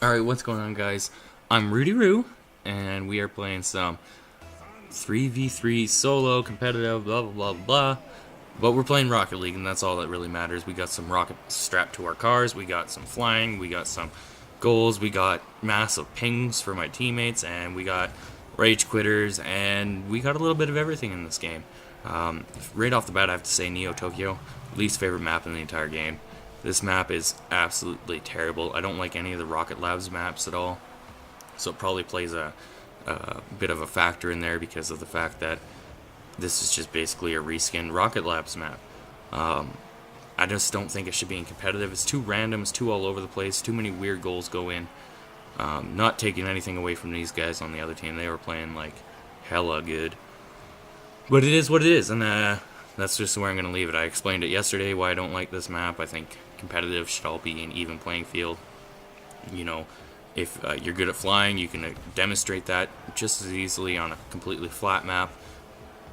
Alright, what's going on, guys? I'm Rudy Roo, and we are playing some 3v3 solo, competitive, blah blah blah blah. But we're playing Rocket League, and that's all that really matters. We got some rockets strapped to our cars, we got some flying, we got some goals, we got massive pings for my teammates, and we got rage quitters, and we got a little bit of everything in this game. Right off the bat, I have to say Neo Tokyo, least favorite map in the entire game. This map is absolutely terrible. I don't like any of the Rocket Labs maps at all. So it probably plays a bit of a factor in there because of the fact that this is just basically a reskinned Rocket Labs map. I just don't think it should be in competitive. It's too random. It's too all over the place. Too many weird goals go in. Not taking anything away from these guys on the other team. They were playing like hella good. But it is what it is, and that's just where I'm going to leave it. I explained it yesterday why I don't like this map. I think competitive should all be an even playing field. You know, if you're good at flying, you can demonstrate that just as easily on a completely flat map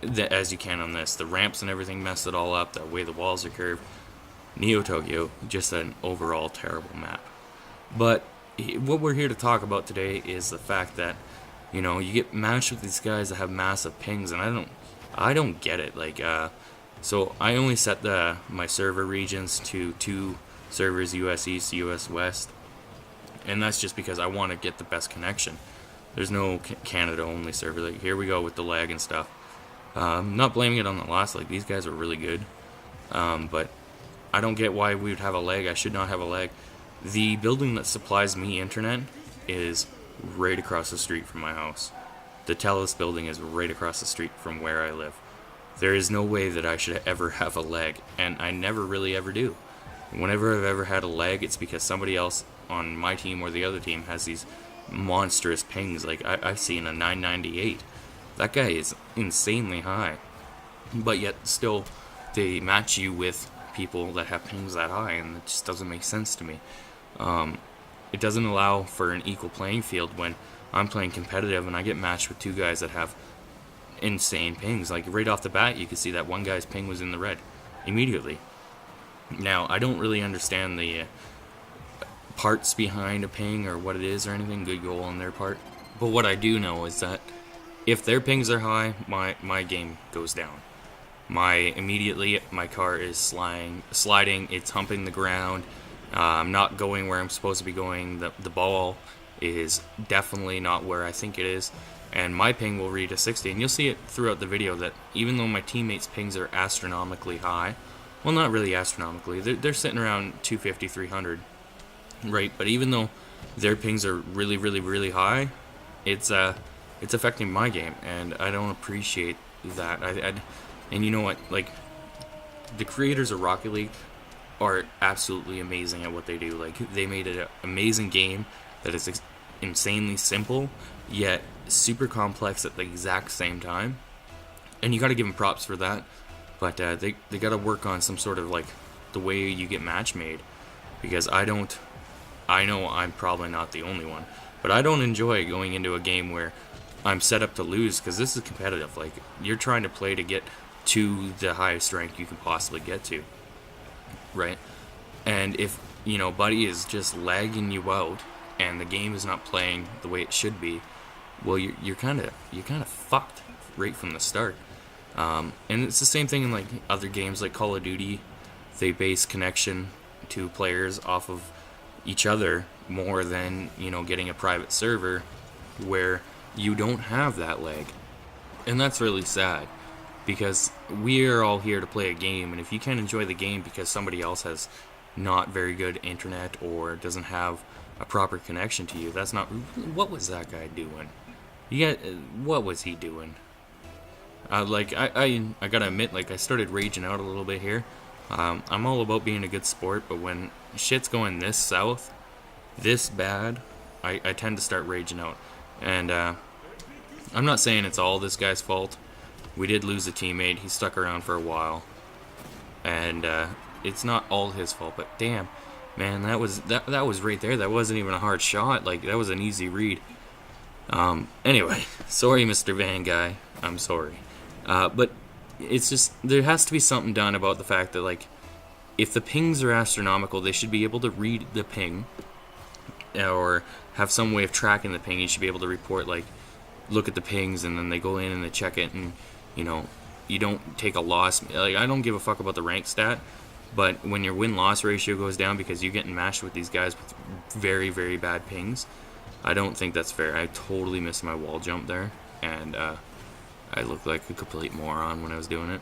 as you can on this. The ramps and everything mess it all up, the way the walls are curved. Neo Tokyo, just an overall terrible map. But what we're here to talk about today is the fact that, you know, you get matched with these guys that have massive pings, and I don't get it. Like, so I only set my server regions to 2 servers, US East, US West, and that's just because I want to get the best connection. There's no Canada only server. Like, here we go with the lag and stuff. Not blaming it on the loss. Like, these guys are really good, but I don't get why we would have a lag. I should not have a lag. The building that supplies me internet is right across the street from my house. The Telus building is right across the street from where I live. There is no way that I should ever have a lag, and I never really ever do. Whenever I've ever had a lag, it's because somebody else on my team or the other team has these monstrous pings. Like, I've seen a 998. That guy is insanely high. But yet, still, they match you with people that have pings that high, and it just doesn't make sense to me. It doesn't allow for an equal playing field when I'm playing competitive and I get matched with 2 guys that have insane pings. Like, right off the bat, you can see that one guy's ping was in the red immediately. Now, I don't really understand the parts behind a ping or what it is or anything. Good goal on their part. But what I do know is that if their pings are high, my game goes down. Immediately my car is sliding, it's humping the ground. I'm not going where I'm supposed to be going. The ball is definitely not where I think it is, and my ping will read a 60, and you'll see it throughout the video that even though my teammates' pings are astronomically high, well, not really astronomically, they're sitting around 250, 300, right? But even though their pings are really, really, really high, it's affecting my game, and I don't appreciate that. And you know what? Like, the creators of Rocket League are absolutely amazing at what they do. Like, they made an amazing game that is insanely simple, yet super complex at the exact same time. And you got to give them props for that. But they got to work on some sort of, like, the way you get match made. Because I know I'm probably not the only one, but I don't enjoy going into a game where I'm set up to lose, because this is competitive. Like, you're trying to play to get to the highest rank you can possibly get to, right? And if, you know, buddy is just lagging you out and the game is not playing the way it should be, well, you're kind of fucked right from the start. And it's the same thing in, like, other games like Call of Duty. They base connection to players off of each other more than, you know, getting a private server where you don't have that lag. And that's really sad, because we are all here to play a game, and if you can't enjoy the game because somebody else has not very good internet or doesn't have a proper connection to you, that's not... What was that guy doing? What was he doing? Like, I gotta admit, like, I started raging out a little bit here. I'm all about being a good sport, but when shit's going this south, this bad, I tend to start raging out. And I'm not saying it's all this guy's fault. We did lose a teammate. He stuck around for a while, and it's not all his fault. But damn, man, that was right there. That wasn't even a hard shot. Like, that was an easy read. Anyway, sorry, Mr. Van Guy. I'm sorry. But it's just, there has to be something done about the fact that, like, if the pings are astronomical, they should be able to read the ping or have some way of tracking the ping, you should be able to report, like, look at the pings, and then they go in and they check it, and, you know, you don't take a loss. Like, I don't give a fuck about the rank stat, but when your win-loss ratio goes down because you're getting matched with these guys with very, very bad pings, I don't think that's fair. I totally missed my wall jump there, and I looked like a complete moron when I was doing it.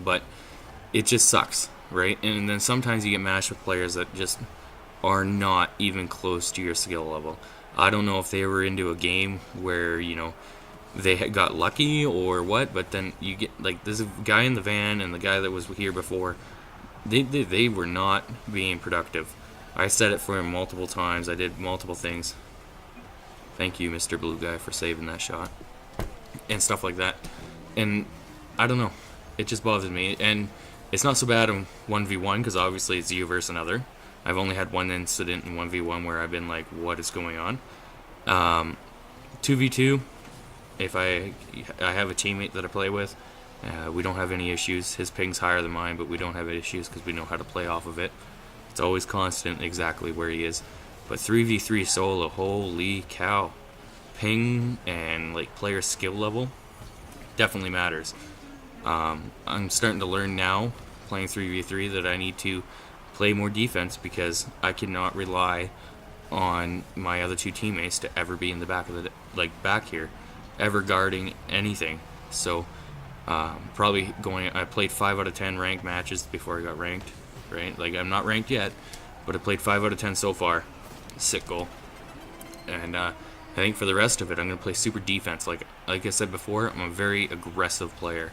But it just sucks, right? And then sometimes you get matched with players that just are not even close to your skill level. I don't know if they were into a game where, you know, they got lucky or what, but then you get, like, there's a guy in the van and the guy that was here before, they were not being productive. I said it for him multiple times. I did multiple things. Thank you, Mr. Blue Guy, for saving that shot. And stuff like that. And I don't know. It just bothers me. And it's not so bad in 1v1 because obviously it's you versus another. I've only had one incident in 1v1 where I've been like, what is going on? 2v2, if I have a teammate that I play with, we don't have any issues. His ping's higher than mine, but we don't have issues because we know how to play off of it. It's always constant exactly where he is. But 3v3 solo, holy cow. Ping and like player skill level definitely matters. I'm starting to learn now, playing 3v3, that I need to play more defense because I cannot rely on my other two teammates to ever be in the back of the, like, back here, ever guarding anything. So probably I played 5 out of 10 ranked matches before I got ranked, right? Like, I'm not ranked yet, but I played 5 out of 10 so far. Sick goal. And I think for the rest of it, I'm going to play super defense. Like I said before, I'm a very aggressive player.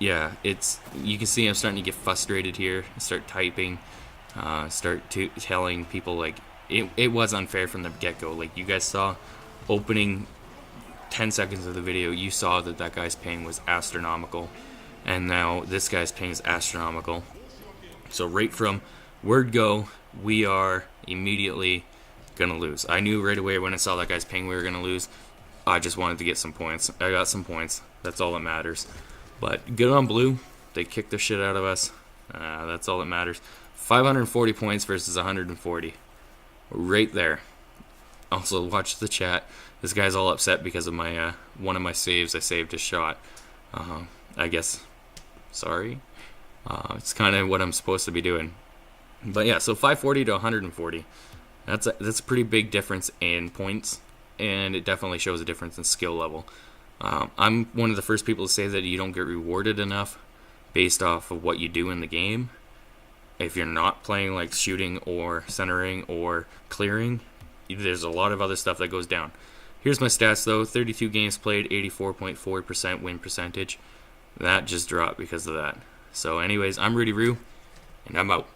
Yeah, you can see I'm starting to get frustrated here. I start typing, telling people, like, it was unfair from the get-go. Like, you guys saw, opening 10 seconds of the video, you saw that guy's ping was astronomical, and now this guy's ping is astronomical. So right from word go, we are immediately gonna lose. I knew right away when I saw that guy's ping we were gonna lose. I just wanted to get some points. I got some points. That's all that matters. But good on Blue. They kicked the shit out of us. That's all that matters. 540 points versus 140. Right there. Also, watch the chat. This guy's all upset because of my one of my saves. I saved his shot. I guess. Sorry. It's kind of what I'm supposed to be doing. But yeah, so 540 to 140. That's a pretty big difference in points, and it definitely shows a difference in skill level. I'm one of the first people to say that you don't get rewarded enough based off of what you do in the game. If you're not playing like shooting or centering or clearing, there's a lot of other stuff that goes down. Here's my stats though: 32 games played, 84.4% win percentage. That just dropped because of that. So anyways, I'm Rudy Roo, and I'm out.